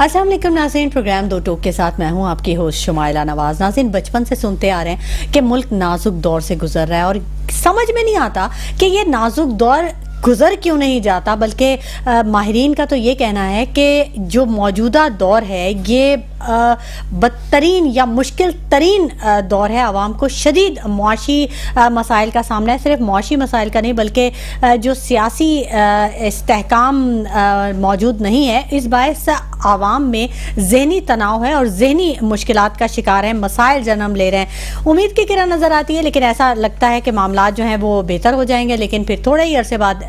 السلام علیکم ناظرین، پروگرام دو ٹوک کے ساتھ میں ہوں آپ کی ہوسٹ شمائلہ نواز۔ ناظرین، بچپن سے سنتے آ رہے ہیں کہ ملک نازک دور سے گزر رہا ہے اور سمجھ میں نہیں آتا کہ یہ نازک دور گزر کیوں نہیں جاتا، بلکہ ماہرین کا تو یہ کہنا ہے کہ جو موجودہ دور ہے یہ بدترین یا مشکل ترین دور ہے۔ عوام کو شدید معاشی مسائل کا سامنا ہے، صرف معاشی مسائل کا نہیں بلکہ جو سیاسی استحکام موجود نہیں ہے، اس باعث عوام میں ذہنی تناؤ ہے اور ذہنی مشکلات کا شکار ہیں، مسائل جنم لے رہے ہیں۔ امید کی کرن نظر آتی ہے، لیکن ایسا لگتا ہے کہ معاملات جو ہیں وہ بہتر ہو جائیں گے، لیکن پھر تھوڑے ہی عرصے بعد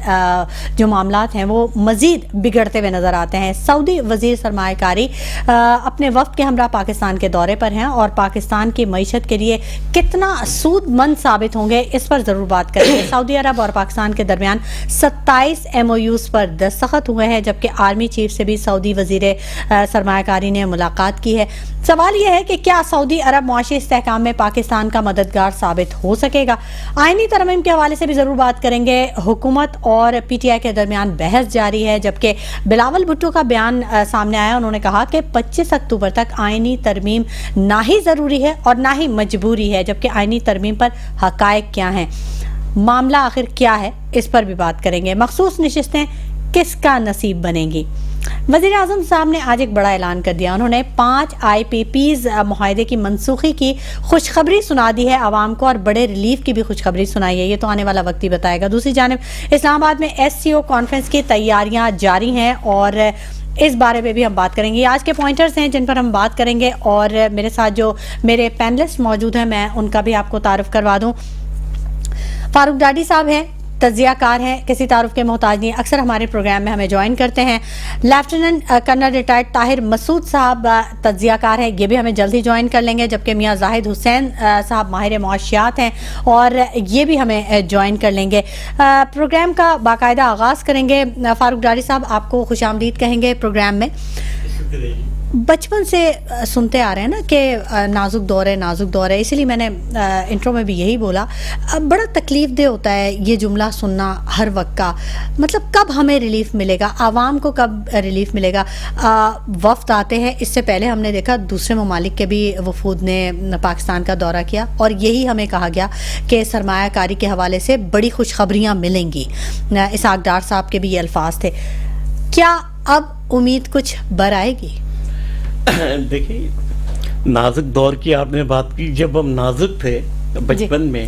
جو معاملات ہیں وہ مزید بگڑتے ہوئے نظر آتے ہیں۔ سعودی وزیر سرمایہ کاری اپنے وفد کے ہمراہ پاکستان کے دورے پر ہیں اور پاکستان کی معیشت کے لیے کتنا سود مند ثابت ہوں گے اس پر ضرور بات کریں گے۔ سعودی عرب اور پاکستان کے درمیان 27 MOUs پر دستخط ہوئے ہیں، جبکہ آرمی چیف سے بھی سعودی وزیر سرمایہ کاری نے ملاقات کی ہے۔ سوال یہ ہے کہ کیا سعودی عرب معاشی استحکام میں پاکستان کا مددگار ثابت ہو سکے گا؟ آئینی ترمیم کے حوالے سے بھی ضرور بات کریں گے۔ حکومت اور PTI کے درمیان بحث جاری ہے، جبکہ بلاول بھٹو کا بیان سامنے آیا۔ انہوں نے کہا کہ 25 اکتوبر تک آئینی ترمیم نہ ہی ضروری ہے اور نہ ہی مجبوری ہے، جبکہ آئینی ترمیم پر حقائق کیا ہیں، معاملہ آخر کیا ہے، اس پر بھی بات کریں گے۔ مخصوص نشستیں کس کا نصیب بنیں گی؟ وزیر اعظم صاحب نے آج ایک بڑا اعلان کر دیا۔ انہوں نے 5 IPPs معاہدے کی منسوخی کی خوشخبری سنا دی ہے عوام کو، اور بڑے ریلیف کی بھی خوشخبری سنائی ہے۔ یہ تو آنے والا وقت ہی بتائے گا۔ دوسری جانب اسلام آباد میں SCO کانفرنس کی تیاریاں جاری ہیں اور اس بارے میں بھی ہم بات کریں گے۔ آج کے پوائنٹرز ہیں جن پر ہم بات کریں گے، اور میرے ساتھ جو میرے پینلسٹ موجود ہیں میں ان کا بھی آپ کو تعارف کروا دوں۔ فاروق ڈاڈی صاحب ہیں، تجزیہ کار ہیں، کسی تعارف کے محتاج نہیں، اکثر ہمارے پروگرام میں ہمیں جوائن کرتے ہیں۔ لیفٹیننٹ کرنل ریٹائرڈ طاہر مسعود صاحب تجزیہ کار ہیں، یہ بھی ہمیں جلد ہی جوائن کر لیں گے، جبکہ میاں زاہد حسین صاحب ماہر معاشیات ہیں اور یہ بھی ہمیں جوائن کر لیں گے۔ پروگرام کا باقاعدہ آغاز کریں گے۔ فاروق ڈاڈی صاحب، آپ کو خوش آمدید کہیں گے پروگرام میں۔ بچپن سے سنتے آ رہے ہیں نا کہ نازک دور ہے، نازک دور ہے، اسی لیے میں نے انٹرو میں بھی یہی بولا۔ بڑا تکلیف دہ ہوتا ہے یہ جملہ سننا ہر وقت کا، مطلب کب ہمیں ریلیف ملے گا، عوام کو کب ریلیف ملے گا؟ وفد آتے ہیں، اس سے پہلے ہم نے دیکھا دوسرے ممالک کے بھی وفود نے پاکستان کا دورہ کیا اور یہی ہمیں کہا گیا کہ سرمایہ کاری کے حوالے سے بڑی خوشخبریاں ملیں گی۔ اسحاق ڈار صاحب کے بھی یہ الفاظ تھے۔ کیا اب امید کچھ بر آئے گی؟ دیکھیے، نازک دور کی آپ نے بات کی۔ جب ہم نازک تھے بچپن میں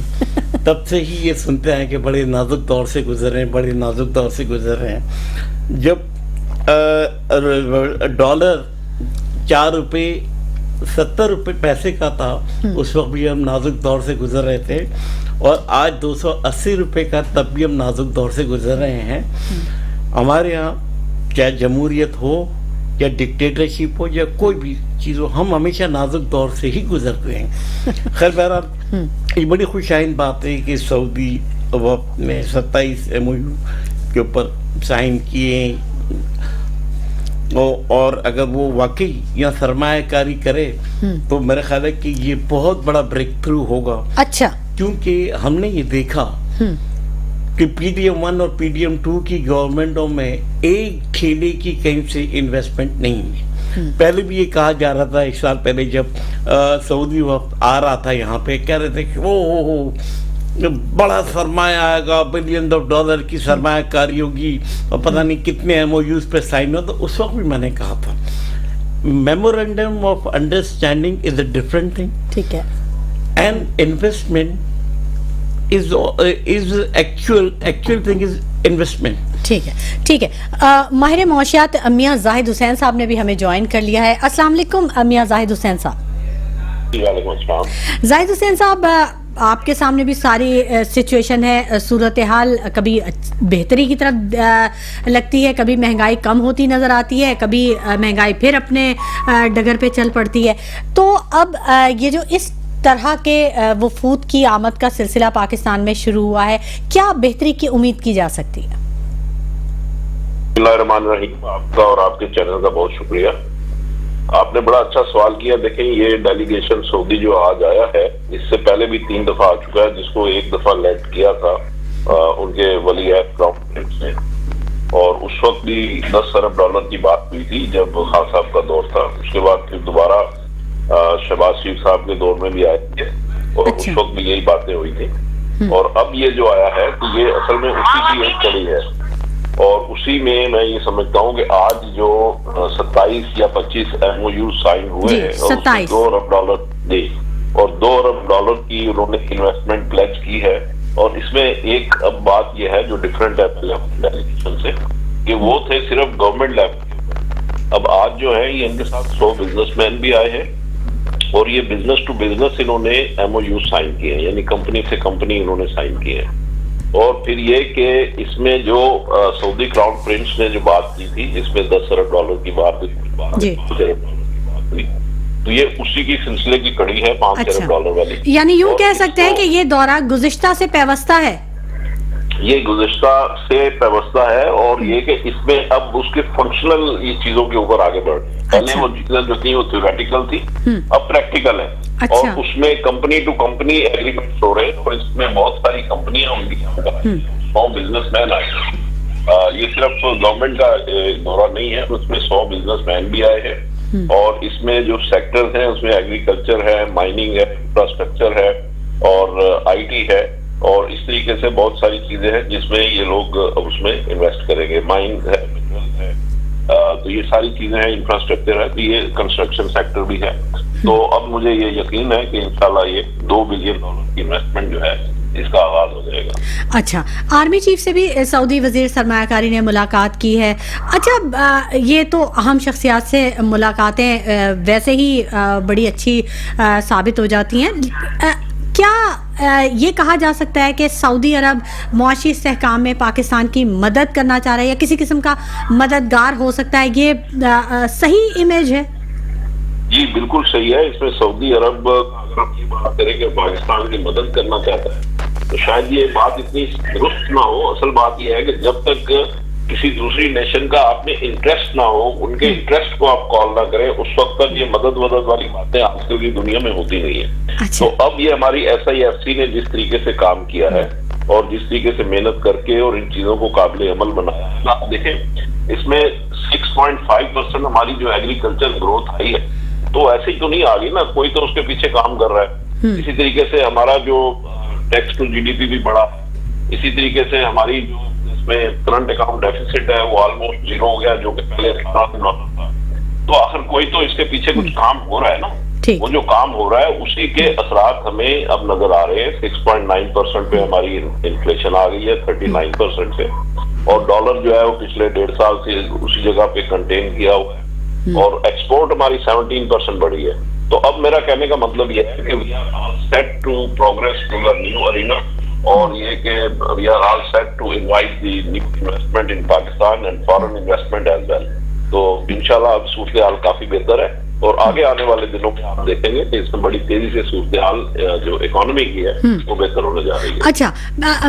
تب سے ہی یہ سنتے ہیں کہ بڑے نازک دور سے گزر رہے ہیں، بڑے نازک دور سے گزر رہے ہیں۔ جب ڈالر 4 روپے 70 روپے پیسے کا تھا، اس وقت بھی ہم نازک دور سے گزر رہے تھے، اور آج 280 روپے کا تب بھی ہم نازک دور سے گزر رہے ہیں۔ ہمارے ہاں چاہے جمہوریت ہو یا ڈکٹیٹرشپ ہو یا کوئی بھی چیز ہو، ہم ہمیشہ نازک دور سے ہی گزرتے ہیں۔ خیر بہرحال یہ بڑی خوش آئند بات ہے کہ سعودی وفد میں 27 MOU کے اوپر سائن کیے، اور اگر وہ واقعی یا سرمایہ کاری کرے تو میرا خیال ہے کہ یہ بہت بڑا بریک تھرو ہوگا۔ اچھا، کیونکہ ہم نے یہ دیکھا کہ PDM 1 اور PDM 2 کی گورنمنٹوں میں ایک ٹھیلے کی کہیں سے انویسٹمنٹ نہیں ہے۔ پہلے بھی یہ کہا جا رہا تھا، 1 سال پہلے جب سعودی وقت آ رہا تھا یہاں پہ، کہہ رہے تھے کہ بڑا سرمایہ آئے گا، بلین آف ڈالر کی سرمایہ کاری ہوگی، اور پتہ نہیں کتنے MOUs پہ سائن ہو۔ تو اس وقت بھی میں نے کہا تھا memorandum of understanding is a different thing, ٹھیک ہے، and investment is actual thing is investment۔ ٹھیک ہے۔ ماہر معاشیات میاں زاہد حسین صاحب نے بھی ہمیں جوائن کر لیا ہے۔ السلام علیکم میاں زاہد حسین صاحب۔ وعلیکم السلام۔ زاہد حسین صاحب، آپ کے سامنے بھی ساری سچویشن ہے، صورتحال کبھی بہتری کی طرف لگتی ہے، کبھی مہنگائی کم ہوتی نظر آتی ہے، کبھی مہنگائی پھر اپنے ڈگر پہ چل پڑتی ہے۔ تو اب یہ جو اس طرح کے وفود کی آمد کا سلسلہ پاکستان میں شروع ہوا ہے، کیا بہتری کی امید کی جا سکتی ہے؟ بسم اللہ الرحمن الرحیم۔ آپ کا اور آپ کے چینل کا بہت شکریہ۔ آپ نے بڑا اچھا سوال کیا۔ دیکھیں، یہ ڈیلیگیشن سعودی جو آج آیا ہے، اس سے پہلے بھی 3 دفعہ آ چکا ہے، جس کو 1 دفعہ لیڈ کیا تھا ان کے ولی عہد کراؤن پرنس نے، اور उस वक्त भी 10 अरब डॉलर की बात हुई थी जब खान साहब का दौर था। उसके बाद फिर दोबारा शहबाज शरीफ साहब के दौर में भी आए थे और उस वक्त भी यही बातें हुई थी। और अब ये जो आया है तो ये असल में उसी की एक कड़ी है और उसी में मैं ये समझता हूँ कि आज जो 27 या 25 MOU साइन हुए हैं और 2 अरब डॉलर दे और 2 अरब डॉलर की उन्होंने इन्वेस्टमेंट प्लेज की है। और इसमें एक अब बात यह है जो डिफरेंट है डेलीगेशन से कि वो थे सिर्फ गवर्नमेंट लेवल। अब आज जो है ये इनके साथ 100 बिजनेसमैन भी आए हैं और ये बिजनेस टू बिजनेस इन्होंने MOU साइन किए हैं, यानी कंपनी से कंपनी इन्होंने साइन किए हैं। और फिर ये कि इसमें जो सऊदी क्राउन प्रिंस ने जो बात की थी जिसमें 10 अरब डॉलर की बात हुई तो ये उसी की सिलसिले की कड़ी है 5 अरब डॉलर वाली। यानी यूं कह सकते हैं कि ये दौरा गुज़िश्ता से पेवस्ता है, ये गुज़िश्ता से पेवस्ता है और ये कि इसमें अब उसके फंक्शनल ये चीजों के ऊपर आगे बढ़ पहले वो चीजें जो थी वो थ्योरेटिकल थी, अब प्रैक्टिकल है। और उसमें कंपनी टू कंपनी एग्रीमेंट हो रहे हैं और इसमें बहुत सारी कंपनियां होंगी और बिजनेसमैन आए। ये सिर्फ गवर्नमेंट का दौरा नहीं है, उसमें 100 बिजनेसमैन भी आए हैं और इसमें जो सेक्टर्स हैं उसमें एग्रीकल्चर है, माइनिंग है, इंफ्रास्ट्रक्चर है और IT है और इस तरीके से बहुत सारी चीजें हैं जिसमें ये लोग उसमें इन्वेस्ट करेंगे। माइन है, मिनरल है, तो ये सारी चीजें हैं, इंफ्रास्ट्रक्चर है, तो ये कंस्ट्रक्शन सेक्टर भी है। तो अब मुझे ये यकीन है कि इंशाल्लाह ये $2 बिलियन की इन्वेस्टमेंट जो है इसका आगाज हो जाएगा। अच्छा, आर्मी चीफ से भी सऊदी वजीर सरमायाकारी ने मुलाकात की है। अच्छा, ये तो अहम शख्सियात से मुलाकातें वैसे ही बड़ी अच्छी साबित हो जाती हैं। क्या ये कहा जा सकता है कि सऊदी अरब मुआशी इस्तेहकाम में पाकिस्तान की मदद करना चाह रहा है या किसी किस्म का मददगार हो सकता है? ये सही इमेज है? जी बिल्कुल सही है। इसमें सऊदी अरब अगर हम ये बात करें कि पाकिस्तान की मदद करना चाहता है तो शायद ये बात इतनी दुरुस्त ना हो। असल बात यह है कि जब तक किसी दूसरी नेशन का आप में इंटरेस्ट ना हो, उनके इंटरेस्ट को आप कॉल ना करें, उस वक्त तक ये मदद वाली बातें आजकल की दुनिया में होती नहीं है। अच्छा। तो अब ये हमारी SIFC ने जिस तरीके से काम किया है और जिस तरीके से मेहनत करके और इन चीजों को काबिल अमल बनाया है, आप देखें इसमें 6.5% हमारी जो एग्रीकल्चर ग्रोथ आई है तो ऐसे ही तो नहीं आ गई ना, कोई तो उसके पीछे काम कर रहा है। इसी तरीके से हमारा जो टैक्स टू GDP भी बढ़ा है, इसी तरीके से हमारी जो इसमें करंट अकाउंट डेफिसिट है वो ऑलमोस्ट 0 हो गया, जो कि पहले था। तो आखिर कोई तो इसके पीछे कुछ काम हो रहा है ना। वो जो काम हो रहा है उसी के असरात हमें अब नजर आ रहे हैं। 6.9% पे हमारी इन्फ्लेशन आ गई है 39% से और डॉलर जो है वो पिछले 1.5 साल से उसी जगह पे कंटेन किया हुआ है और एक्सपोर्ट हमारी 17% बढ़ी है। तो अब मेरा कहने का मतलब यह है कि we are all set to progress to the new arena और ये कि we are all set to invite the new investment in Pakistan and foreign investment as well. तो इंशाल्लाह अब सूरत-ए-हाल काफी बेहतर है और आगे आने वाले दिनों में आप देखेंगे कि इसमें बड़ी तेजी से सूरत-ए-हाल जो इकोनॉमी की है वो बेहतर होने जा रही है। अच्छा,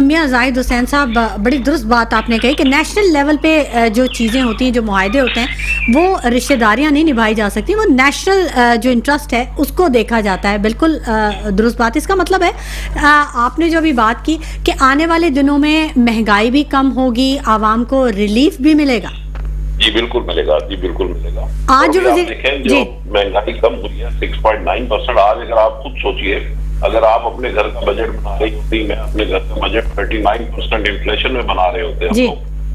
मियां जाहिद हुसैन साहब, बड़ी दुरुस्त बात आपने कही कि नेशनल लेवल पे जो चीज़ें होती हैं, जो मुआहदे होते हैं, वो रिश्तेदारियां नहीं निभाई जा सकती, वो नेशनल जो इंटरेस्ट है उसको देखा जाता है। बिल्कुल दुरुस्त बात। इसका मतलब है आपने जो अभी बात की कि आने वाले दिनों में महंगाई भी कम होगी, आवाम को रिलीफ भी मिलेगा। जी बिल्कुल मिलेगा, जी बिल्कुल मिलेगा। आज जो देखें जो महंगाई कम हुई है 6.9%। आज अगर आप खुद सोचिए, अगर आप अपने घर का बजट बना रही होती, मैं अपने घर का बजट 39% इन्फ्लेशन में बना रहे होते हैं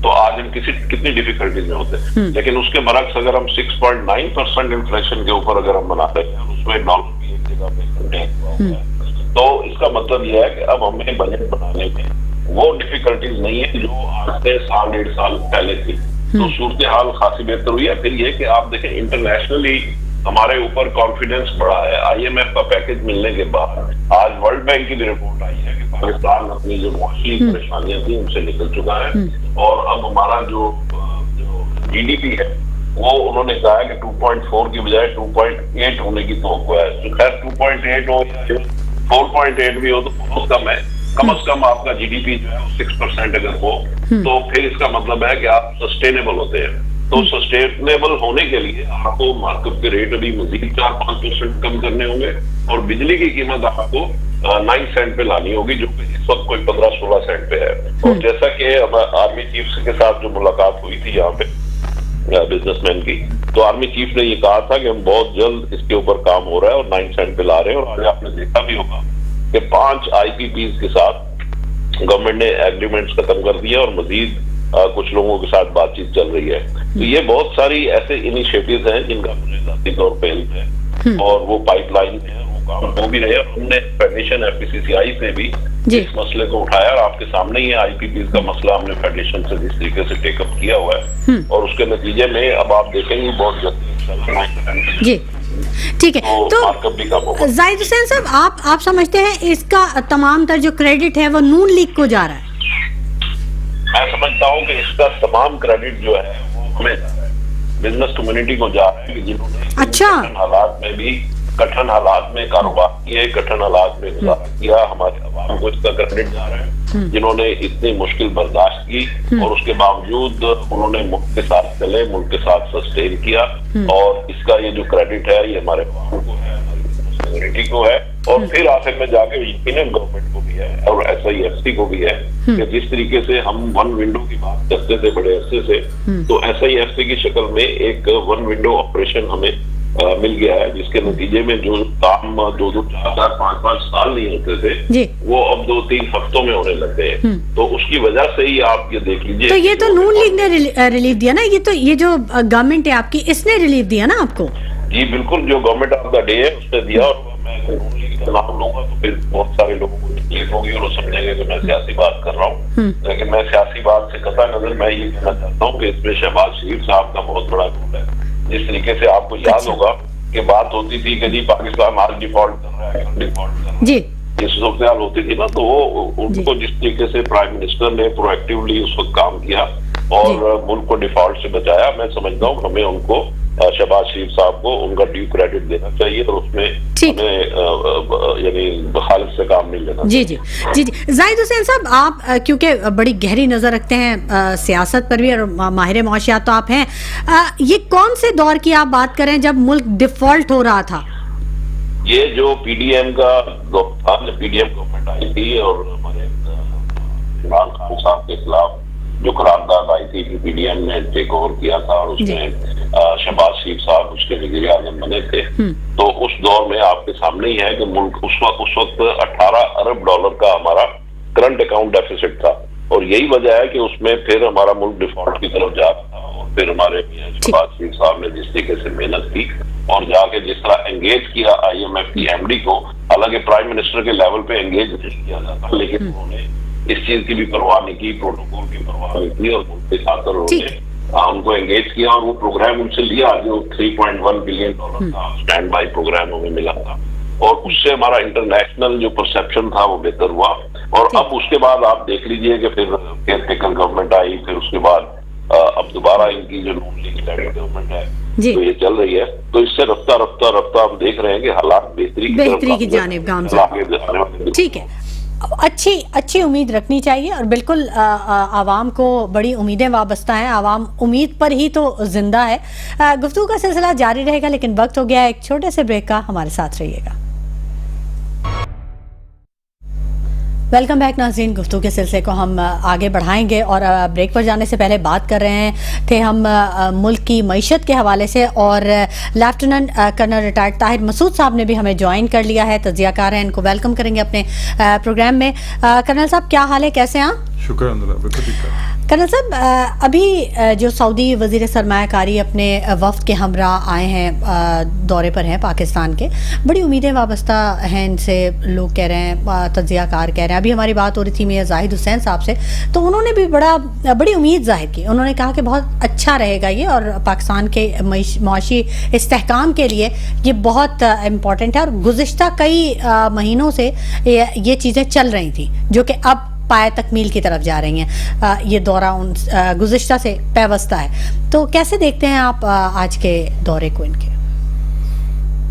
तो आज हम कितनी डिफिकल्टीज में होते। लेकिन उसके बरक्स अगर हम 6.9% इन्फ्लेशन के ऊपर अगर हम बना रहे हैं उसमें डॉलर भी एक जगह पे कंटेन हुआ है, तो इसका मतलब यह है कि अब हमें बजट बनाने में वो डिफिकल्टीज नहीं है जो आज से 1.5 साल पहले थी। तो सूरत हाल खासी बेहतर हुई है। फिर ये कि आप देखें इंटरनेशनली हमारे ऊपर कॉन्फिडेंस बढ़ा है। IMF का पैकेज मिलने के बाद आज वर्ल्ड बैंक की भी रिपोर्ट आई है कि पाकिस्तान अपनी जो मुआशी परेशानियां थी उनसे निकल चुका है और अब हमारा जो GDP है वो उन्होंने कहा है कि 2.4 की बजाय 2.8 होने की तवक्को है। तो खैर 2.8 हो या 4.8 भी हो तो बहुत कम है। कम से कम आपका GDP जो है 6% अगर हो तो फिर इसका मतलब है कि आप सस्टेनेबल होते हैं। तो सस्टेनेबल होने के लिए आपको मार्कअप के रेट अभी मजीद 4-5% कम करने होंगे और बिजली की कीमत आपको 9 सेंट पे लानी होगी, जो कि इस वक्त कोई 15-16 सेंट पे है। और जैसा कि आर्मी चीफ के साथ जो मुलाकात हुई थी यहाँ पे बिजनेसमैन की, तो आर्मी चीफ ने ये कहा था कि हम बहुत जल्द इसके ऊपर काम हो रहा है और 9 सेंट पे ला रहे हैं। और आज आपने देखा भी होगा कि 5 IPPs के साथ गवर्नमेंट ने एग्रीमेंट्स खत्म कर दिया और मजीद कुछ लोगों के साथ बातचीत चल रही है। तो ये बहुत सारी ऐसे इनिशिएटिव्स हैं जिनका मुझे जाती तौर पे हेल्प है और वो पाइपलाइन है, वो काम हो भी रहे हैं। हमने फेडरेशन FPCCI से भी इस मसले को उठाया और आपके सामने ही IPPs का मसला हमने फेडरेशन से जिस तरीके से टेकअप किया हुआ है और उसके नतीजे में अब आप देखेंगे बहुत जल्दी जी ठीक है। तो मार्कअप भी कम होगा। जाहिद हुसैन साहब, आप समझते हैं इसका तमाम तर जो क्रेडिट है वो नून लीग को जा रहा है? मैं समझता हूँ कि इसका तमाम क्रेडिट जो है वो हमें जा रहा है, बिजनेस कम्युनिटी को जा रहा है कि जिन्होंने कठिन हालात में कारोबार किए, कठिन हालात में गुजारा किया, हमारे अवाम को इसका क्रेडिट जा रहा है जिन्होंने इतनी मुश्किल बर्दाश्त की और उसके बावजूद उन्होंने मुल्क के साथ चले, मुल्क के साथ सस्टेन किया। और इसका ये जो क्रेडिट है ये हमारे अवाम को है, हमारी कम्युनिटी को है और फिर आखिर में जाके यकीनन गवर्नमेंट को भी है और SIFC को भी है कि जिस तरीके से हम वन विंडो की बात करते थे बड़े अरसे से, तो SIFC की शक्ल में एक वन विंडो ऑपरेशन हमें मिल गया है, जिसके नतीजे में जो काम 2-2, 4-4, 5-5 साल नहीं होते थे वो अब 2-3 हफ्तों में होने लग गए। तो उसकी वजह से ही आप ये देख लीजिए। तो ये तो नून लीग ने रिलीफ दिया ना, ये जो गवर्नमेंट है आपकी, इसने रिलीफ दिया ना आपको? जी बिल्कुल, जो गवर्नमेंट ऑफ द डे है उसने दिया। और मैं नून लीग का नाम लूंगा तो फिर बहुत सारे लोगों को तकलीफ होगी और वो समझेंगे कि मैं सियासी बात कर रहा हूँ, लेकिन मैं सियासी बात से कतई नजर मैं ये कहना चाहता हूँ कि इसमें शहबाज शरीफ साहब का बहुत बड़ा रोल है। जिस तरीके से आपको याद होगा कि बात होती थी कि जी पाकिस्तान आज डिफॉल्ट कर रहा है, डिफॉल्ट कर रहा है, जी ये सूरत होती थी ना, तो वो उनको जिस तरीके से प्राइम मिनिस्टर ने प्रोएक्टिवली उस वक्त काम किया और मुल्क को डिफॉल्ट से बचाया, मैं समझता हूँ हमें उनको शहबाज शरीफ साहब को उनका ड्यू क्रेडिट देना चाहिए और उसमें हमें यानी खालिद से काम नहीं लेना। जी जी जी जी जाहिद हुसैन साहब, आप क्योंकि बड़ी गहरी नजर रखते हैं सियासत पर भी और माहिर मुआशियात तो आप हैं, ये कौन से दौर की आप बात करें जब मुल्क डिफॉल्ट हो रहा था? ये जो PDM का दौर था, जब PDM गवर्नमेंट आई थी और हमारे इमरान खान साहब के खिलाफ जो करारदाद आई थी कि PDM ने टेक ओवर किया था और उसमें शहबाज शरीफ साहब उसके वज़ीर आज़म बने थे, तो उस दौर में आपके सामने ही है कि मुल्क उस वक्त 18 अरब डॉलर का हमारा करंट अकाउंट डेफिसिट था और यही वजह है कि उसमें फिर हमारा मुल्क डिफॉल्ट की तरफ जा रहा था। और फिर हमारे शहबाज शरीफ साहब ने जिस तरीके से मेहनत की और जाके जिस तरह एंगेज किया IMF की MD को, हालांकि प्राइम मिनिस्टर के लेवल पे एंगेज नहीं किया जाता, लेकिन उन्होंने इस चीज की भी परवाह नहीं की, प्रोटोकॉल की परवाह नहीं की और उनके साथ उन्होंने उनको एंगेज किया और वो प्रोग्राम उनसे लिया जो $3.1 बिलियन का स्टैंड बाई प्रोग्राम हमें मिला था और उससे हमारा इंटरनेशनल जो परसेप्शन था वो बेहतर हुआ। और अब उसके बाद आप देख लीजिए कि फिर केयरटेकर गवर्नमेंट आई, फिर उसके बाद अब दोबारा इनकी जो नून लीग गवर्नमेंट है तो ये चल रही है, तो इससे रफ्ता रफ्ता रफ्ता हम देख रहे हैं कि हालात बेहतरी की जानिब गामज़द। ठीक है, अच्छी उम्मीद रखनी चाहिए और बिल्कुल आवाम को बड़ी उम्मीदें वाबस्ता हैं, आवाम उम्मीद पर ही तो जिंदा है। गुफ्तगू का सिलसिला जारी रहेगा लेकिन वक्त हो गया एक छोटे से ब्रेक का, हमारे साथ रहिएगा। वेलकम बैक नाज़रीन, गुफ्तगू के सिलसिले को हम आगे बढ़ाएंगे और ब्रेक पर जाने से पहले बात कर रहे थे हम मुल्क की मईशत के हवाले से और lieutenant colonel retired Tahir Masood साहब ने भी हमें ज्वाइन कर लिया है, तज्जियाकार हैं, इनको वेलकम करेंगे अपने प्रोग्राम में। कर्नल साहब क्या हाल है, कैसे हैं आप? शुक्र अल्लाह। कर्नल साहब, अभी जो सऊदी वज़ीर सरमायाकारी अपने वफ़द के हमरा आए हैं, दौरे पर हैं पाकिस्तान के, बड़ी उम्मीदें वाबस्ता हैं इनसे, लोग कह रहे हैं, तज्जियाकार कह रहे हैं। अभी हमारी बात हो रही थी मियां जाहिद हुसैन साहब से, तो उन्होंने भी बड़ी उम्मीद जाहिर की। उन्होंने कहा कि बहुत अच्छा रहेगा ये और पाकिस्तान के मुआशी इस्तेहकाम के लिए ये बहुत इम्पॉर्टेंट है। और गुज़िश्ता कई महीनों से ये चीज़ें चल रही थी जो कि अब पाए तकमील की तरफ जा रही हैं। ये दौरा उन गुज़िश्ता से पैवस्ता है, तो कैसे देखते हैं आप आज के दौरे को इनके?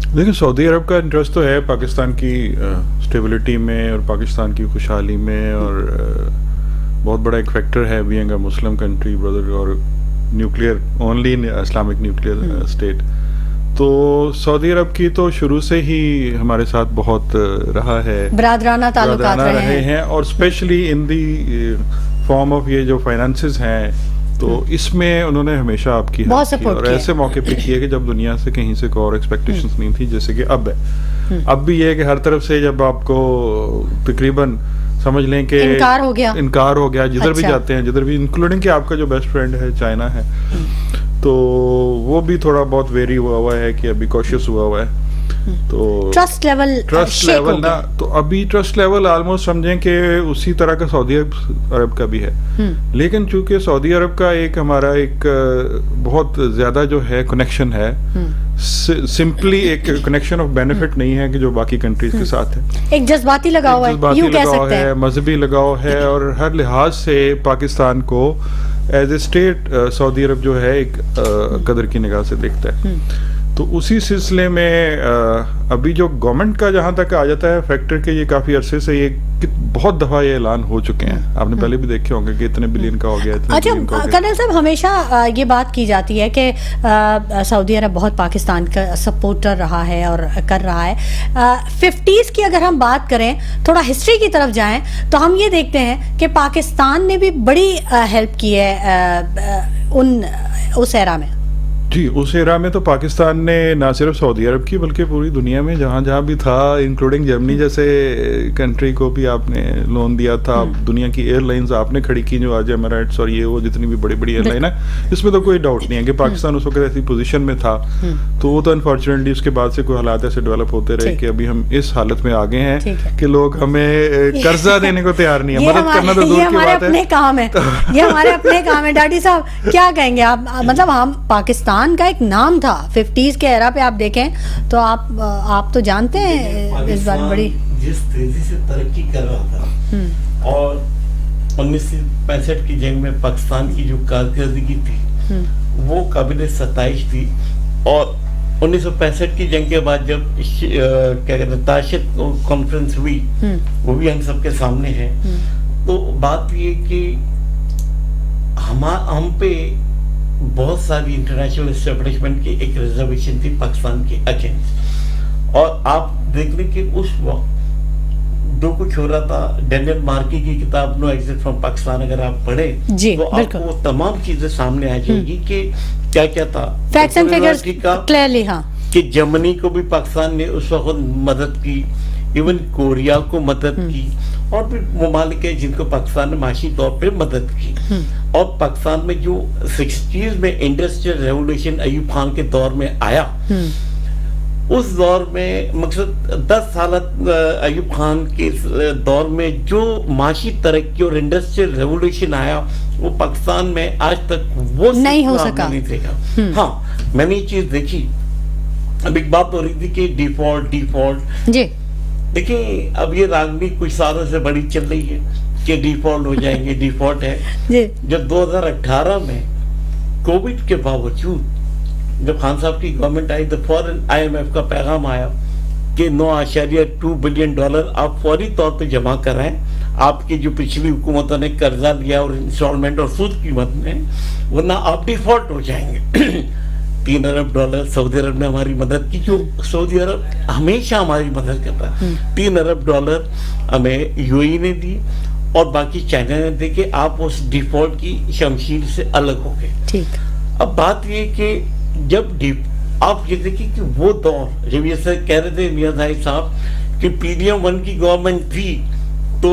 देखिए, सऊदी अरब का इंटरेस्ट तो है पाकिस्तान की स्टेबिलिटी में और पाकिस्तान की खुशहाली में, और बहुत बड़ा एक फैक्टर है being a Muslim country brother. और nuclear only Islamic nuclear state. तो सऊदी अरब की तो शुरू से ही हमारे साथ बहुत रहा है, बरादराना ताल्लुकात रहे हैं और specially in the form of ये जो फाइनेंसेस हैं, तो इसमें उन्होंने हमेशा आपकी बहुत हेल्प की, सपोर्ट और किया। ऐसे मौके पे किए कि जब दुनिया से कहीं से कोई और एक्सपेक्टेशंस नहीं थी, जैसे कि अब है। अब भी ये है कि हर तरफ से जब आपको तकरीबन समझ लें कि इनकार हो गया जिधर भी अच्छा। जाते हैं, जिधर भी, इंक्लूडिंग कि आपका जो बेस्ट फ्रेंड है चाइना है, तो वो भी थोड़ा बहुत वेरी हुआ है कि अभी कॉशियस हुआ है। तो ट्रस्ट लेवल ना, तो अभी ट्रस्ट लेवल ऑलमोस्ट समझें कि उसी तरह का सऊदी अरब का भी है। लेकिन चूंकि सऊदी अरब का एक हमारा एक बहुत ज्यादा जो है कनेक्शन है, सिंपली एक कनेक्शन ऑफ बेनिफिट नहीं है कि जो बाकी कंट्रीज के साथ है, एक जज्बाती लगाव है, यूं कह सकते हैं, मजहबी लगाव है, और हर लिहाज से पाकिस्तान को एज ए स्टेट सऊदी अरब जो है एक कदर की निगाह से देखता है। तो उसी सिलसिले में अभी जो गवर्नमेंट का जहां तक आ जाता है फैक्टर के, ये काफी अरसे से ये बहुत दफा ये ऐलान हो चुके हैं, आपने पहले भी देखे होंगे कि इतने बिलियन का हो गया, इतने अच्छा बिलियन का हो गया। कर्नल साहब, हमेशा ये बात की जाती है कि सऊदी अरब बहुत पाकिस्तान का सपोर्टर रहा है और कर रहा है। 50s की अगर हम बात करें, थोड़ा हिस्ट्री की तरफ जाएं, तो हम ये देखते हैं कि पाकिस्तान ने भी बड़ी हेल्प की है उस एरा में। जी, उस एरा में तो पाकिस्तान ने ना सिर्फ सऊदी अरब की बल्कि पूरी दुनिया में जहाँ जहाँ भी था, इंक्लूडिंग जर्मनी जैसे कंट्री को भी आपने लोन दिया था। दुनिया की एयरलाइंस आपने खड़ी की, जो आज एमिरेट्स और ये वो जितनी भी बड़ी बड़ी एयरलाइन है, इसमें तो कोई डाउट नहीं है कि पाकिस्तान उस वक्त ऐसी पोजीशन में था। तो वो तो अनफॉर्चुनेटली उसके बाद से कोई हालात ऐसे डेवलप होते रहे कि अभी हम इस हालत में आ गए हैं कि लोग हमें कर्जा देने को तैयार नहीं है, मदद करना तो दूर की बात है। अपने काम है, ये हमारे अपने काम है। डैडी साहब क्या कहेंगे आप? मतलब हम पाकिस्तान का एक नाम था 50s के एरा पे, आप देखें तो आप तो जानते हैं इस बार बड़ी जिस तेजी से तरक्की कर रहा था, और 1965 की जंग में पाकिस्तान की जो कारकर्दगी थी वो काबिल सताइश थी। और 1965 की जंग के बाद जब क्या कहते हैं ताशिक कॉन्फ्रेंस हुई, वो भी हम सबके सामने है। तो बात ये कि हम पे बहुत सारी इंटरनेशनल एस्टेब्लिशमेंट की एक रिजर्वेशन थी पाकिस्तान के अगेंस्ट। और आप देख लें कि उस वक्त जो कुछ हो रहा था, डेनियल मार्की की किताब नो एग्जिट फ्रॉम पाकिस्तान अगर आप पढ़े तो आपको तमाम चीजें सामने आ जाएगी कि क्या क्या था, फैक्ट्स एंड फिगर्स क्लियरली। हाँ, कि जर्मनी को भी पाकिस्तान ने उस वक्त मदद की, इवन कोरिया को मदद की, और भी ममालिक है जिनको पाकिस्तान ने माशी तौर पे मदद की। और पाकिस्तान में जो 60s में इंडस्ट्रियल रेवोल्यूशन अयूब खान के दौर में आया, उस दौर में मकसद 10 साल अयूब खान के दौर में जो माशी तरक्की और इंडस्ट्रियल रेवोल्यूशन आया, वो पाकिस्तान में आज तक वो नहीं हो सका, नहीं देखा। हाँ, मैंने ये चीज देखी। अब एक बात हो रही थी कि डिफॉल्ट जी, देखिए अब ये राजनीति कुछ सालों से बड़ी चल रही है कि डिफॉल्ट हो जाएंगे, डिफॉल्ट है जी। जब 2018 में कोविड के बावजूद जब खान साहब की गवर्नमेंट आई, तो फौरन IMF का पैगाम आया कि 9.2 बिलियन डॉलर आप फौरी तौर पे जमा कराएं। आपकी जो पिछली हुकूमतों ने कर्जा लिया और इंस्टॉलमेंट और सूद कीमत में, वरना आप डिफॉल्ट हो जाएंगे। 3 अरब डॉलर सऊदी अरब ने हमारी मदद की, जो सऊदी अरब हमेशा हमारी मदद करता है। 3 अरब डॉलर हमें UAE ने दी, और बाकी चाइना ने दे के आप उस डिफॉल्ट की शमशीर से अलग हो गए। ठीक। अब बात ये कि जब आप ये देखिए कि वो दौर जब ये सर कह रहे थे मियां साहिब साहब कि PDM 1 की गवर्नमेंट थी तो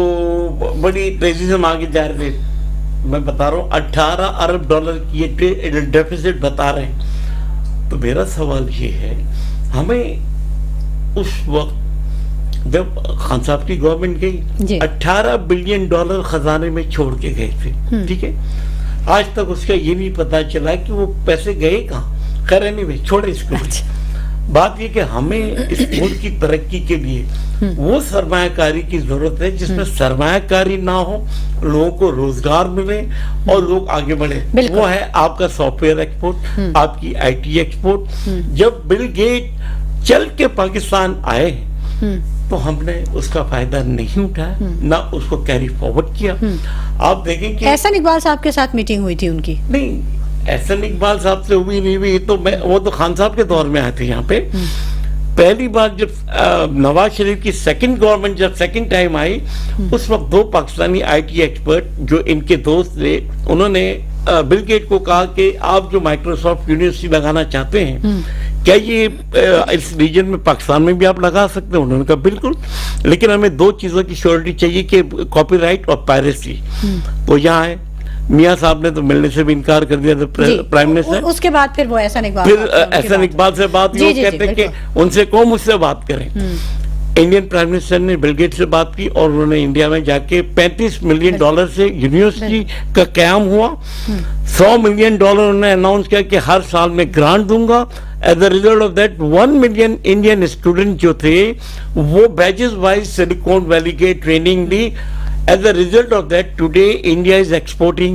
बड़ी तेजी से हम आगे जा रहे थे। मैं बता रहा हूँ 18 अरब डॉलर की ये डेफिसिट बता रहे हैं। तो मेरा सवाल ये है, हमें उस वक्त जब खान साहब की गवर्नमेंट गई 18 बिलियन डॉलर खजाने में छोड़ के गए थे, ठीक है। आज तक उसका ये नहीं पता चला कि वो पैसे गए कहाँ। खैर एनीवे छोड़े इसको। बात ये कि हमें इस मुल्क की तरक्की के लिए वो सरमायाकारी की जरूरत है जिसमें सरमायाकारी ना हो, लोगों को रोजगार मिले और लोग आगे बढ़े। वो है आपका सॉफ्टवेयर एक्सपोर्ट, आपकी IT एक्सपोर्ट। जब बिल गेट चल के पाकिस्तान आए तो हमने उसका फायदा नहीं उठाया, ना उसको कैरी फॉरवर्ड किया। आप देखें कि एहसान इकबाल साहब के साथ मीटिंग हुई थी उनकी। नहीं, एहसन इकबाल साहब से हुई नहीं हुई तो वो तो खान साहब के दौर में आए थे यहाँ पे। पहली बार जब नवाज शरीफ की सेकंड गवर्नमेंट जब सेकंड टाइम आई, उस वक्त 2 पाकिस्तानी आईटी एक्सपर्ट जो इनके दोस्त थे, उन्होंने बिल गेट को कहा कि आप जो माइक्रोसॉफ्ट यूनिवर्सिटी लगाना चाहते हैं, क्या ये इस रीजन में पाकिस्तान में भी आप लगा सकते हैं? उन्होंने कहा बिल्कुल, लेकिन हमें 2 चीज़ों की श्योरिटी चाहिए कि कॉपीराइट और पायरेसी। तो यहाँ है, मियाँ साहब ने तो मिलने से भी इनकार कर दिया था प्राइम मिनिस्टर। उसके बाद फिर वो एहसन इकबाल, फिर एहसन इकबाल से बात, वो कहते हैं कि उनसे कहो मुझसे बात करें। इंडियन प्राइम मिनिस्टर ने बिल गेट से बात की और उन्होंने इंडिया में जाके $35 मिलियन से यूनिवर्सिटी का क्याम हुआ। $100 मिलियन उन्होंने अनाउंस किया कि हर साल में ग्रांट दूंगा। As a result of that 1 million Indian student जो थे वो बैचेस वाइज सिलिकॉन वैली के ट्रेनिंग ली। As a result of that, today India is exporting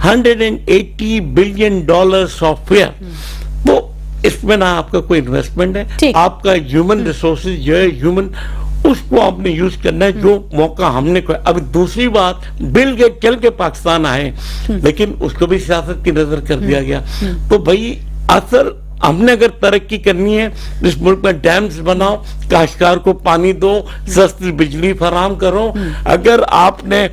$180 billion software. तो इसमें ना आपका कोई इन्वेस्टमेंट है, आपका ह्यूमन रिसोर्सेज जो है ह्यूमन, उसको आपने यूज करना है, जो मौका हमने को। अब दूसरी बात, बिल गेट चल के पाकिस्तान आए, लेकिन उसको भी सियासत की नजर कर दिया गया। तो भाई असल हमने अगर तरक्की करनी है, इस मुल्क में डैम्स बनाओ, काश्तकार को पानी दो, सस्ती बिजली फराम करो। अगर आपने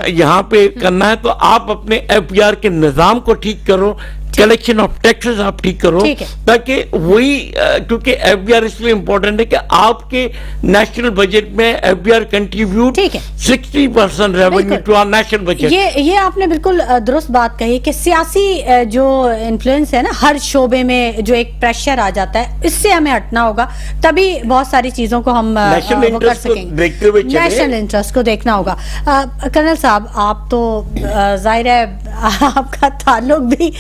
यहाँ पे करना है तो आप अपने FBR के निजाम को ठीक करो, कलेक्शन ऑफ टैक्सेस आप ठीक करो, ताकि वही, क्योंकि FBR इसलिए इंपॉर्टेंट है कि आपके नेशनल बजट में FBR contribute 60% revenue to our national budget. ये आपने बिल्कुल दुरुस्त बात कही कि सियासी जो इन्फ्लुएंस है ना हर शोबे में, जो एक प्रेशर आ जाता है, इससे हमें हटना होगा, तभी बहुत सारी चीजों को हम वो कर सकेंगे। नेशनल इंटरेस्ट को देखना होगा। कर्नल साहब, आप तो जाहिर है आपका ताल्लुक भी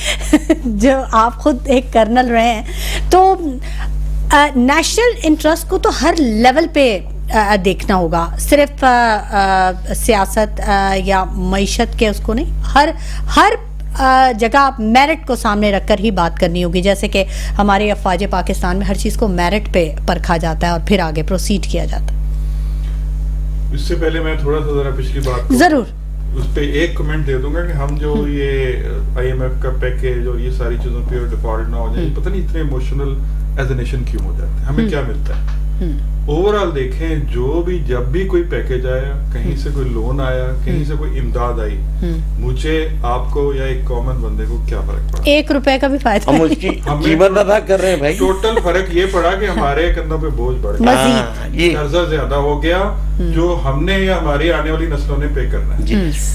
जो आप खुद एक कर्नल रहे हैं, तो नेशनल इंटरेस्ट को तो हर लेवल पे देखना होगा, सिर्फ सियासत या मईशत के उसको नहीं, हर जगह मेरिट को सामने रखकर ही बात करनी होगी। जैसे कि हमारे अफवाज पाकिस्तान में हर चीज़ को मेरिट पे परखा जाता है और फिर आगे प्रोसीड किया जाता है। इससे पहले मैं थोड़ा सा जरा पिछली बात जरूर उस पे एक कमेंट दे दूंगा कि हम जो ये IMF का पैकेज और ये सारी चीजों पे डिफॉल्ट ना हो जाए, पता नहीं इतने इमोशनल एज ए नेशन क्यों हो जाते हैं, हमें क्या मिलता है? ओवरऑल देखें, जो भी जब भी कोई पैकेज आया, कहीं से कोई लोन आया, कहीं से कोई इमदाद आई, मुझे, आपको या एक कॉमन बंदे को क्या फर्क पड़ा? ₹1 का भी फायदा हम उसकी कीमत अदा कर रहे हैं भाई। टोटल फर्क ये पड़ा कि हमारे कंधों पे बोझ बढ़ गया, कर्जा ज्यादा हो गया, जो हमने या हमारी आने वाली नस्लों ने पे करना है।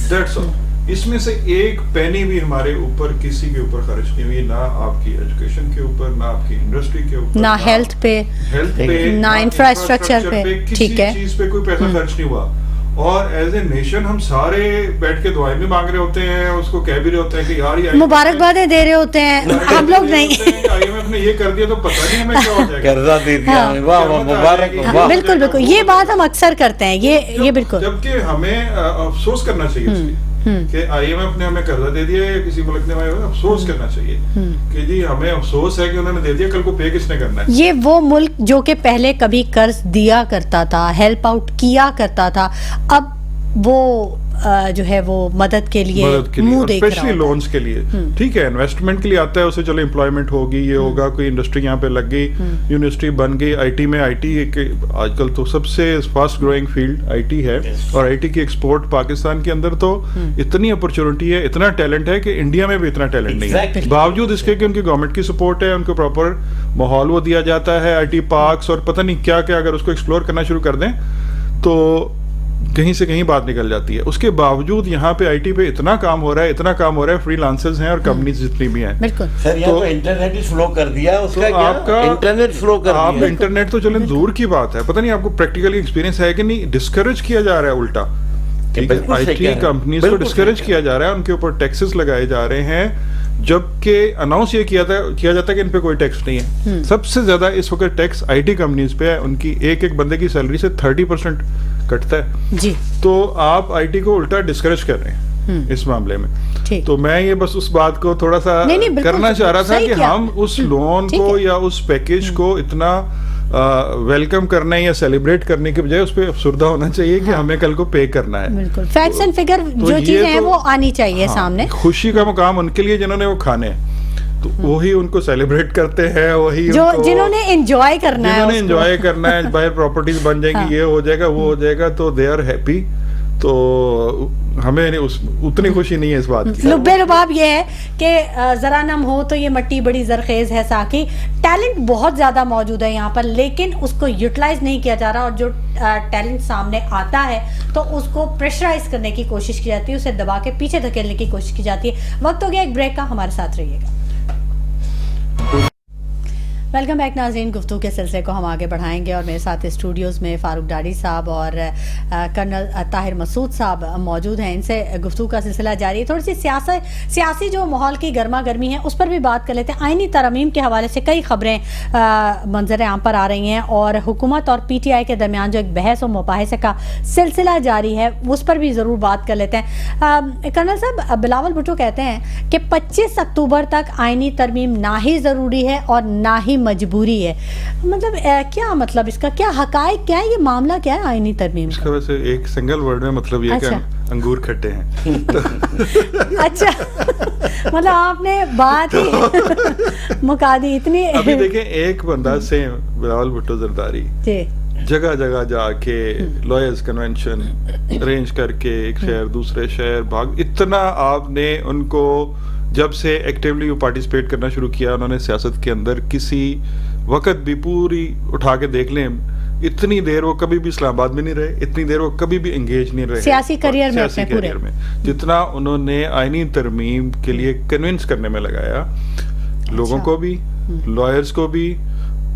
That's all. इसमें से एक पेनी भी हमारे ऊपर किसी के ऊपर खर्च नहीं हुई, ना आपकी एजुकेशन के ऊपर, ना आपकी इंडस्ट्री के ऊपर, ना हेल्थ पे, ना इंफ्रास्ट्रक्चर पे, ठीक है, चीज पे कोई पैसा खर्च नहीं हुआ। और एज ए नेशन हम सारे बैठ के दुआएं भी मांग रहे होते हैं, उसको कह भी रहे होते हैं कि यार ये मुबारकबादें दे रहे होते हैं, हम लोग नहीं। IMF ने ये कर दिया तो पता नहीं हमें क्या हो जाएगा, कर्जा दे दिया, वाह वाह मुबारक, वाह। बिल्कुल बिल्कुल, ये बात हम अक्सर करते हैं, ये बिल्कुल। जबकि हमें अफसोस करना चाहिए कि IMF ने हमें कर्जा दे दिया, या किसी मुल्क ने हमें अफसोस करना चाहिए कि जी हमें अफसोस है कि उन्होंने दे दिया, कल को पे किसने करना है? ये वो मुल्क जो कि पहले कभी कर्ज दिया करता था, हेल्प आउट किया करता था, अब वो जो है वो मदद के लिए मुंह देख रहा है, स्पेशली लोन्स के लिए। ठीक है, इन्वेस्टमेंट के लिए आता है, उसे चलो एम्प्लॉयमेंट होगी, ये होगा, कोई इंडस्ट्री यहाँ पे लग गई, यूनिवर्सिटी बन गई, IT में, IT एक आजकल तो सबसे फास्ट ग्रोइंग फील्ड IT है, और IT की एक्सपोर्ट पाकिस्तान के अंदर तो इतनी अपॉर्चुनिटी है, इतना टैलेंट है कि इंडिया में भी इतना टैलेंट नहीं है, बावजूद इसके कि उनकी गवर्नमेंट की सपोर्ट है, उनको प्रॉपर माहौल वो दिया जाता है, IT पार्क्स और पता नहीं क्या क्या, अगर उसको एक्सप्लोर करना शुरू कर दें तो कहीं से कहीं बात निकल जाती है। उसके बावजूद यहाँ पे IT पे इतना काम हो रहा है, फ्रीलांसर्स हैं और कंपनीज जितनी भी हैं। बिल्कुल सर, यहाँ तो इंटरनेट ही स्लो कर दिया, उसका तो क्या? आपका इंटरनेट स्लो कर दिया। आप इंटरनेट तो चलें दूर की बात है, पता नहीं आपको प्रैक्टिकली एक्सपीरियंस है कि नहीं, डिस्करेज किया जा रहा है उल्टा। IT कंपनीज को डिस्करेज किया जा रहा है, उनके ऊपर टैक्सेस लगाए जा रहे हैं, जबकि अनाउंस ये किया जाता है कि इन पे कोई टैक्स नहीं है। सबसे ज्यादा इस वक्त टैक्स IT कंपनीज पे है, उनकी एक बंदे की सैलरी से 30% कटता है जी। तो आप IT को उल्टा डिस्करेज कर रहे हैं इस मामले में। तो मैं ये बस उस बात को थोड़ा सा करना चाह रहा था कि हम उस लोन को या उस पैकेज को इतना वेलकम करना है या सेलिब्रेट करने के बजाय उस पर अफसुर्दा होना चाहिए कि हमें कल को पे करना है। बिल्कुल, फैक्ट्स एंड फिगर जो चीजें हैं वो आनी चाहिए सामने। खुशी का मुकाम उनके लिए जिन्होंने वो खाने हैं। تو وہی ان کو سیلیبریٹ کرتے ہیں, وہی جنہوں نے انجوائے کرنا ہے, جنہوں نے انجوائے کرنا ہے, باہر پراپرٹیز بن جائیں گی, یہ ہو جائے گا, وہ ہو جائے گا, تو دے آر ہیپی. تو ہمیں اتنی خوشی نہیں ہے اس بات کی. لبے لباب یہ ہے کہ ذرا نم ہو تو یہ مٹی بڑی زرخیز ہے ساقی. ٹیلنٹ بہت زیادہ موجود ہے یہاں پر, لیکن اس کو یوٹیلائز نہیں کیا جا رہا, اور جو ٹیلنٹ سامنے آتا ہے تو اس کو پریشرائز کرنے کی کوشش کی جاتی ہے, اسے دبا کے پیچھے دھکیلنے کی کوشش کی جاتی ہے. وقت ہو گیا ایک بریک کا, ہمارے ساتھ رہیے گا. ویلکم بیک ناظرین, گفتگو کے سلسلے کو ہم آگے بڑھائیں گے, اور میرے ساتھ اسٹوڈیوز میں فاروق ڈاڑی صاحب اور کرنل طاہر مسعود صاحب موجود ہیں. ان سے گفتگو کا سلسلہ جاری ہے. تھوڑی سی سیاسی جو ماحول کی گرما گرمی ہے اس پر بھی بات کر لیتے ہیں. آئینی ترمیم کے حوالے سے کئی خبریں منظر عام پر آ رہی ہیں, اور حکومت اور پی ٹی آئی کے درمیان جو ایک بحث و مباحثے کا سلسلہ جاری ہے اس پر بھی ضرور بات کر لیتے ہیں. کرنل صاحب, بلاول بھٹو کہتے ہیں کہ 25 اکتوبر تک آئینی ترمیم نہ ہی ضروری ہے اور نہ ہی مجبوری ہے. مطلب کیا مطلب اس کا, کیا حقائق کیا ہے, یہ معاملہ کیا ہے آئینی ترمیم اس کا؟ ویسے ایک سنگل ورڈ میں مطلب یہ کہ انگور کھٹے ہیں. اچھا, مطلب آپ نے بات ہی مکا دی اتنی. ابھی دیکھیں, ایک بندہ سے بلاول بھٹو زرداری جگہ جگہ جا کے لائرز کنونشن ارینج کر کے ایک شہر دوسرے شہر بھاگ, اتنا آپ نے ان کو جب سے ایکٹیولی وہ پارٹیسپیٹ کرنا شروع کیا انہوں نے سیاست کے اندر, کسی وقت بھی پوری اٹھا کے دیکھ لیں, اتنی دیر وہ کبھی بھی اسلام آباد میں نہیں رہے, اتنی دیر وہ کبھی بھی انگیج نہیں رہے سیاسی کیریئر میں, جتنا انہوں نے آئینی ترمیم کے لیے کنونس کرنے میں لگایا لوگوں کو بھی, لائرز کو بھی,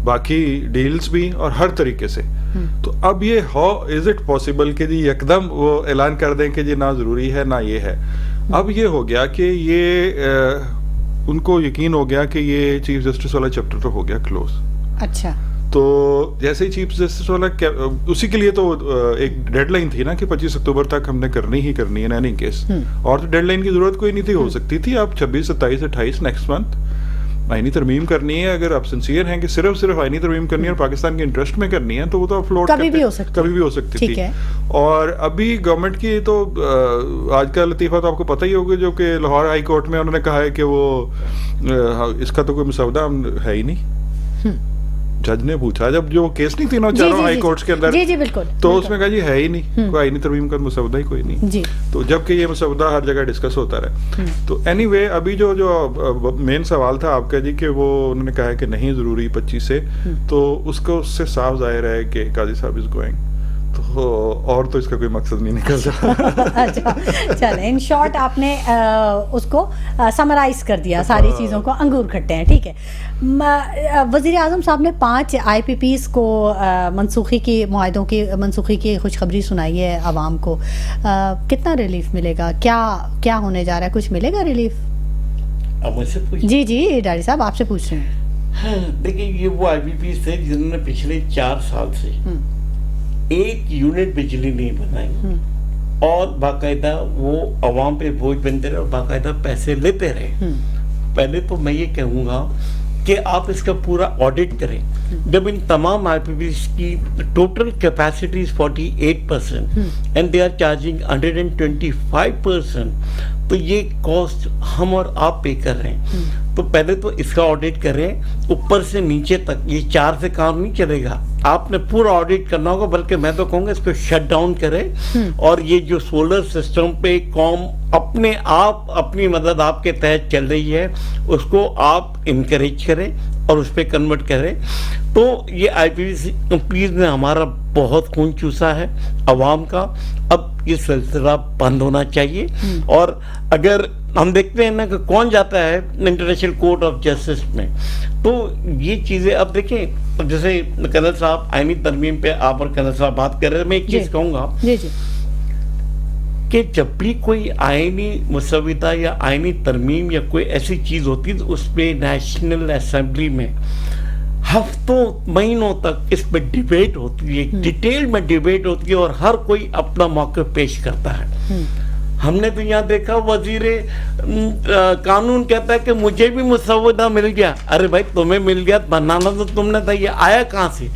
باقی ڈیلز بھی, اور ہر طریقے سے. تو اب یہ ہاؤ از اٹ پاسبل کہ جی یکدم وہ اعلان کر دیں کہ جی نہ ضروری ہے نہ یہ ہے. اب یہ ہو گیا کہ یہ ان کو یقین ہو گیا کہ یہ چیف جسٹس والا چیپٹر تو ہو گیا کلوز. اچھا, تو جیسے ہی چیف جسٹس والا, اسی کے لیے تو ایک ڈیڈ لائن تھی نا کہ 25 اکتوبر تک ہم نے کرنی ہی کرنی ہے اینی کیس, اور تو ڈیڈ لائن کی ضرورت کوئی نہیں تھی, ہو سکتی تھی اب 26 27 28 نیکسٹ منتھ آئینی ترمیم کرنی ہے. اگر آپ سنسیئر ہیں کہ صرف آئینی ترمیم کرنی ہے اور پاکستان کے انٹرسٹ میں کرنی ہے تو وہ تو فلوٹ کبھی بھی ہو سکتی تھی. اور ابھی گورنمنٹ کی تو آج کا لطیفہ تو آپ کو پتہ ہی ہوگا, جو کہ لاہور ہائی کورٹ میں انہوں نے کہا ہے کہ وہ اس کا تو کوئی مسودہ ہے ہی نہیں. جج نے پوچھا, جب جو کیس نہیں تھی نا چاروں ہائی کورٹس کے اندر, تو اس میں کہا جی ہے ہی نہیں, کوئی آئینی ترمیم کا مسودہ ہی کوئی نہیں. تو جب کہ یہ مسودہ ہر جگہ ڈسکس ہوتا رہے. تو اینی وے ابھی جو مین سوال تھا آپ کا جی کہ وہ انہوں نے کہا ہے کہ نہیں ضروری 25 سے, تو اس کو اس سے صاف ظاہر ہے کہ قاضی صاحب از گوئنگ, تو اور تو اس کا کوئی مقصد نہیں نکل رہا. اچھا چلیں, ان شارٹ آپ نے اس کو سمرائز کر دیا ساری چیزوں کو, انگور کھٹے ہیں. ٹھیک ہے, وزیر اعظم صاحب نے 5 آئی پی پیز کو منسوخی کی, معاہدوں کی منسوخی کی خوشخبری سنائی ہے عوام کو. کتنا ریلیف ملے گا, کیا ہونے جا رہا ہے, کچھ ملے گا ریلیف؟ اب مجھ سے پوچھ. جی ڈاڑی صاحب آپ سے پوچھ رہے ہیں. دیکھیں, یہ وہ آئی پی پیز تھے جنہوں نے پچھلے 4 سال سے ایک یونٹ بجلی نہیں بنائی, اور باقاعدہ وہ عوام پہ بوجھ بنتے رہے اور باقاعدہ پیسے لیتے رہے. پہلے تو میں یہ کہوں گا کہ آپ اس کا پورا آڈٹ کریں. جب ان تمام آئی پی پیز کی total capacity 48% and they are charging 125%, تو یہ کاسٹ ہم اور آپ پے کر رہے ہیں. تو پہلے تو اس کا آڈٹ کریں اوپر سے نیچے تک. یہ 4 سے کام نہیں چلے گا, آپ نے پورا آڈٹ کرنا ہوگا, بلکہ میں تو کہوں گا اس کو شٹ ڈاؤن کریں. اور یہ جو سولر سسٹم پہ قوم اپنے آپ اپنی مدد آپ کے تحت چل رہی ہے, اس کو آپ انکریج کریں اور اس پہ کنورٹ کریں. تو یہ آئی پی پیز نے ہمارا بہت خون چوسا ہے عوام کا, اب یہ سلسلہ بند ہونا چاہیے. اور اگر ہم دیکھتے ہیں نا کہ کون جاتا ہے انٹرنیشنل کورٹ آف جسٹس میں, تو یہ چیزیں اب دیکھیں, جیسے کرنل صاحب آئینی ترمیم پہ آپ اور کرنل صاحب بات کر رہے ہیں, میں ایک چیز کہوں گا کہ جب بھی کوئی آئینی مسودہ یا آئینی ترمیم یا کوئی ایسی چیز ہوتی ہے تو اس پہ نیشنل اسمبلی میں ہفتوں مہینوں تک اس پہ ڈیبیٹ ہوتی ہے, ڈیٹیل میں ڈیبیٹ ہوتی ہے, اور ہر کوئی اپنا موقف پیش کرتا ہے. ہم نے تو یہاں دیکھا وزیر قانون کہتا ہے کہ مجھے بھی مسودہ مل گیا. ارے بھائی تمہیں مل گیا, بنانا تو تم نے تھا, یہ آیا کہاں سے؟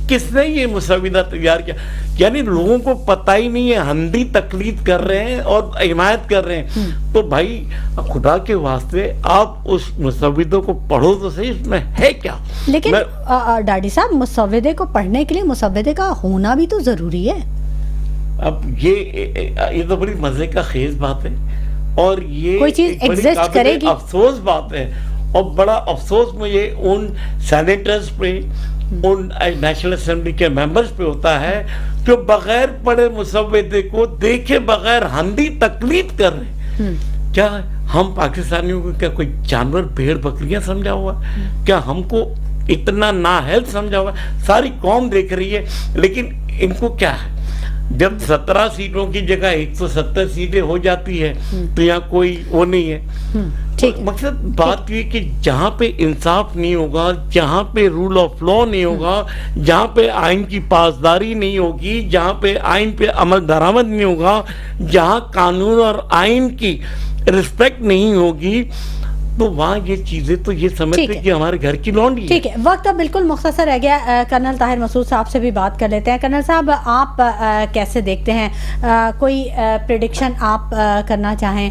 کس نے یہ مسودہ تیار کیا؟ یعنی لوگوں کو پتہ ہی نہیں ہے، اندھی تقلید کر رہے ہیں اور حمایت کر رہے ہیں. تو بھائی خدا کے واسطے آپ اس مسودے کو پڑھو تو صحیح، اس میں ہے کیا. لیکن ڈاڈی صاحب مسودے کو پڑھنے کے لیے مسودے کا ہونا بھی تو ضروری ہے. اب یہ تو بڑی مزے کا خیز بات ہے، اور یہ کوئی چیز ایک بڑی ایگزسٹ قابل کرے گی. افسوس بات ہے، اور بڑا افسوس مجھے ان سینیٹرز پہ، ان نیشنل اسمبلی کے ممبرز پہ ہوتا ہے جو بغیر پڑھے مسودے کو دیکھے بغیر اندھی تقلید کر رہے ہیں. کیا ہم پاکستانیوں کو کیا کوئی جانور بھیڑ بکریاں سمجھا ہوا؟ کیا ہم کو اتنا نااہل سمجھا ہوا؟ ساری قوم دیکھ رہی ہے، لیکن ان کو کیا ہے، جب 17 سیٹوں کی جگہ 170 سیٹیں ہو جاتی ہے تو یہاں کوئی وہ نہیں ہے. مقصد بات یہ کہ جہاں پہ انصاف نہیں ہوگا، جہاں پہ رول آف لا نہیں ہوگا، جہاں پہ آئین کی پاسداری نہیں ہوگی، جہاں پہ آئین پہ عمل درآمد نہیں ہوگا، جہاں قانون اور آئین کی رسپیکٹ نہیں ہوگی، تو وہاں یہ چیزیں تو یہ سمجھتے کہ ہمارے گھر کی لونڈی ہے. ٹھیک ہے، وقت اب بالکل مختصر رہ گیا. کرنل طاہر مسعود صاحب سے بھی بات کر لیتے ہیں. کرنل صاحب، آپ کیسے دیکھتے ہیں، کوئی پریڈکشن آپ کرنا چاہیں،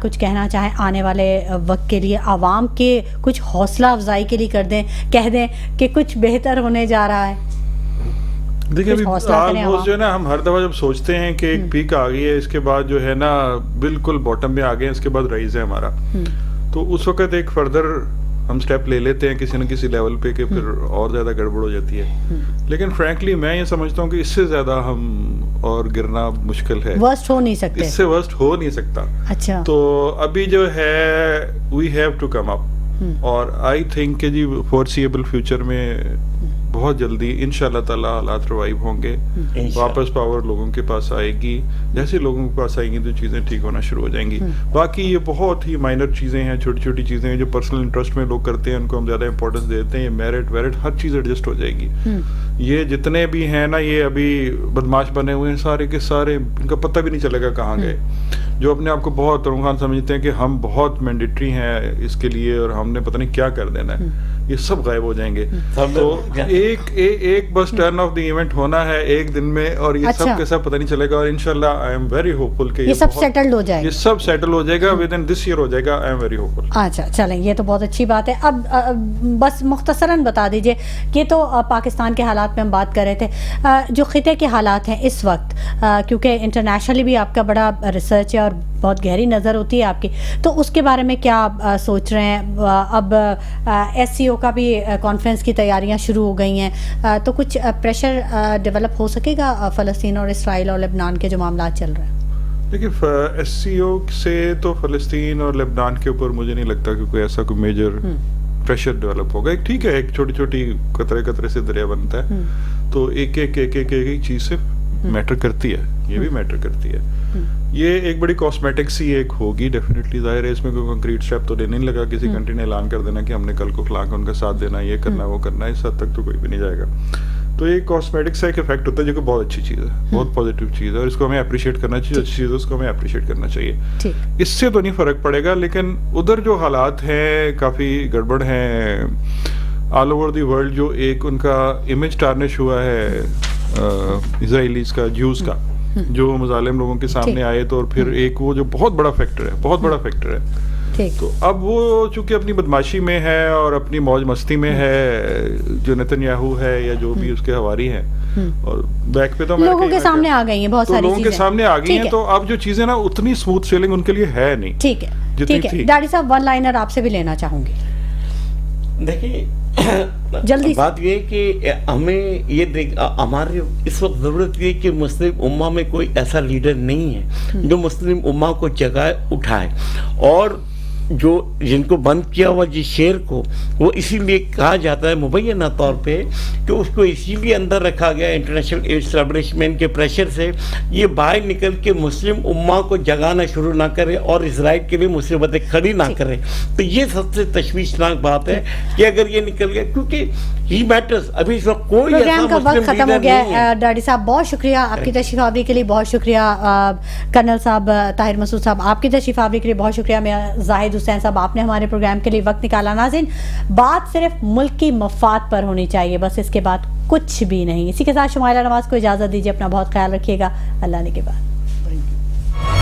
کچھ کہنا چاہیں آنے والے وقت کے لیے، عوام کے کچھ حوصلہ افزائی کے لیے کر دیں، کہہ دیں کہ کچھ بہتر ہونے جا رہا ہے؟ دیکھیں آلموسٹ جو ہے نا، ہم ہر دفعہ جب سوچتے ہیں کہ ایک پیک آ گئی ہے، اس کے بعد جو ہے نا بالکل باٹم میں آ گئے ہیں، اس کے بعد رائز ہے ہمارا، تو اس وقت ایک فردر ہم سٹیپ لے لیتے ہیں کسی نہ کسی لیول پہ کہ پھر اور زیادہ گڑبڑ ہو جاتی ہے. لیکن فرینکلی میں یہ سمجھتا ہوں کہ اس سے زیادہ ہم اور گرنا مشکل ہے، ورسٹ ہو نہیں سکتے، اس سے ورسٹ ہو نہیں سکتا. اچھا، تو ابھی جو ہے وی ہیو ٹو کم اپ، اور آئی تھنک کہ جی فورسیبل فیوچر میں بہت جلدی انشاءاللہ تعالی حالات ریوائیو ہوں گے، واپس پاور لوگوں کے پاس آئے گی. جیسے لوگوں کے پاس آئیں گی تو چیزیں ٹھیک ہونا شروع ہو جائیں گی. باقی یہ بہت ہی مائنر چیزیں ہیں، چھوٹی چھوٹی چیزیں ہیں جو پرسنل انٹرسٹ میں لوگ کرتے ہیں، ان کو ہم زیادہ امپورٹنس دیتے ہیں. یہ میرٹ ویرٹ ہر چیز ایڈجسٹ ہو جائے گی. یہ جتنے بھی ہیں نا، یہ ابھی بدماش بنے ہوئے ہیں سارے کے سارے، ان کا پتہ بھی نہیں چلے گا کہاں گئے. جو اپنے آپ کو بہت ترون خان سمجھتے ہیں کہ ہم بہت مینڈیٹری ہیں اس کے لیے اور ہم نے پتہ نہیں کیا کر دینا ہے، یہ سب غائب ہو جائیں گے. تو ایک بس ٹرن آف دی ایونٹ ہونا ہے ایک دن میں، اور یہ سب کے سب پتہ نہیں چلے گا. اور انشاءاللہ آئی ایم ویری ہوپ فل کہ یہ سب سیٹلڈ ہو جائے گا، یہ سب سیٹل ہو جائے گا ود ان دس ایئر ہو جائے گا. آئی ایم ویری ہوپ فل. اچھا چلیں، یہ تو بہت اچھی بات ہے. اب بس مختصراً بتا دیجئے، یہ تو پاکستان کے حالات میں ہم بات کر رہے تھے، جو خطے کے حالات ہیں اس وقت، کیونکہ انٹرنیشنلی بھی آپ کا بڑا ریسرچ ہے اور بہت گہری نظر ہوتی ہے آپ کی، تو اس کے بارے میں کیا آپ سوچ رہے ہیں؟ اب ایس سی او کا بھی کانفرنس کی تیاریاں شروع ہو گئی ہیں، تو کچھ پریشر ڈیولپ ہو سکے گا فلسطین اور اسرائیل اور لبنان کے جو معاملات چل رہے ہیں؟ دیکھیے ایس سی او سے تو فلسطین اور لبنان کے اوپر مجھے نہیں لگتا کہ کوئی ایسا کوئی میجر پریشر ڈیولپ ہوگا. ایک ٹھیک ہے، ایک چھوٹی چھوٹی قطرے قطرے سے دریا بنتا ہے، تو ایک چیز سے میٹر کرتی ہے، یہ بھی میٹر کرتی ہے. یہ ایک بڑی کاسمیٹکس ہی ایک ہوگی ڈیفینیٹلی. ظاہر ہے اس میں کوئی کنکریٹ اسٹیپ تو لینے نہیں لگا کسی کنٹری نے اعلان کر دینا کہ ہم نے کل کو فلاں کا ان کا ساتھ دینا، یہ کرنا وہ کرنا، اس حد تک تو کوئی بھی نہیں جائے گا. تو یہ کاسمیٹکس کا ایک افیکٹ ہوتا ہے جو کہ بہت اچھی چیز ہے، بہت پازیٹیو چیز ہے، اور اس کو ہمیں اپریشیٹ کرنا چاہیے. اچھی چیز ہے، اس کو ہمیں اپریشیٹ کرنا چاہیے. اس سے تو نہیں فرق پڑے گا، لیکن ادھر جو حالات ہیں کافی گڑبڑ ہیں آل اوور دی ورلڈ. جو ایک ان کا امیج ٹارنش ہوا ہے اسرائیلیز کا، جیوز کا، جو مظالم لوگوں کے سامنے آئے، تو اور پھر ایک وہ جو بہت بڑا فیکٹر ہے، بہت بڑا فیکٹر ہے. تو اب وہ چونکہ اپنی بدماشی میں ہے اور اپنی موج مستی میں ہے، جو نتن یاہو ہے یا جو بھی اس کے حواری ہیں، اور بیک پہ تو لوگوں کے سامنے آ گئی ہیں بہت ساری چیزیں، لوگوں کے سامنے آ گئی ہیں. تو اب جو چیزیں نا اتنی اسموتھ سیلنگ ان کے لیے ہے نہیں. ٹھیک ہے، ٹھیک ہے. ڈاڈی صاحب ون لائنر آپ سے بھی لینا چاہوں گی. دیکھیے جلدی بات یہ کہ ہمیں یہ ہماری اس وقت ضرورت یہ کہ مسلم امہ میں کوئی ایسا لیڈر نہیں ہے جو مسلم امہ کو جگائے اٹھائے، اور جو جن کو بند کیا ہوا جس شیر کو، وہ اسی لیے کہا جاتا ہے مبینہ طور پہ کہ اس کو اسی لیے اندر رکھا گیا انٹرنیشنل اسٹیبلشمنٹ کے پریشر سے، یہ باہر نکل کے مسلم امہ کو جگانا شروع نہ کرے اور اسرائیل کے لیے مصیبتیں کھڑی نہ کرے. تو یہ سب سے تشویشناک بات ہے کہ اگر یہ نکل گیا، کیونکہ ہی میٹرز. ابھی اس وقت کوئی پروگرام کا وقت ختم ہو گیا ہے. ڈاڈی صاحب بہت شکریہ آپ کی تشریف آوری کے لیے، بہت شکریہ. کرنل صاحب طاہر مسعود صاحب آپ کی تشریف آوری کے لیے بہت شکریہ. میں زاہد حسین صاحب آپ نے ہمارے پروگرام کے لیے وقت نکالا. ناظرین، بات صرف ملک کی مفاد پر ہونی چاہیے، بس اس کے بعد کچھ بھی نہیں. اسی کے ساتھ شمائلہ نواز کو اجازت دیجیے, اپنا بہت خیال رکھیے گا, اللہ نے کے بعد.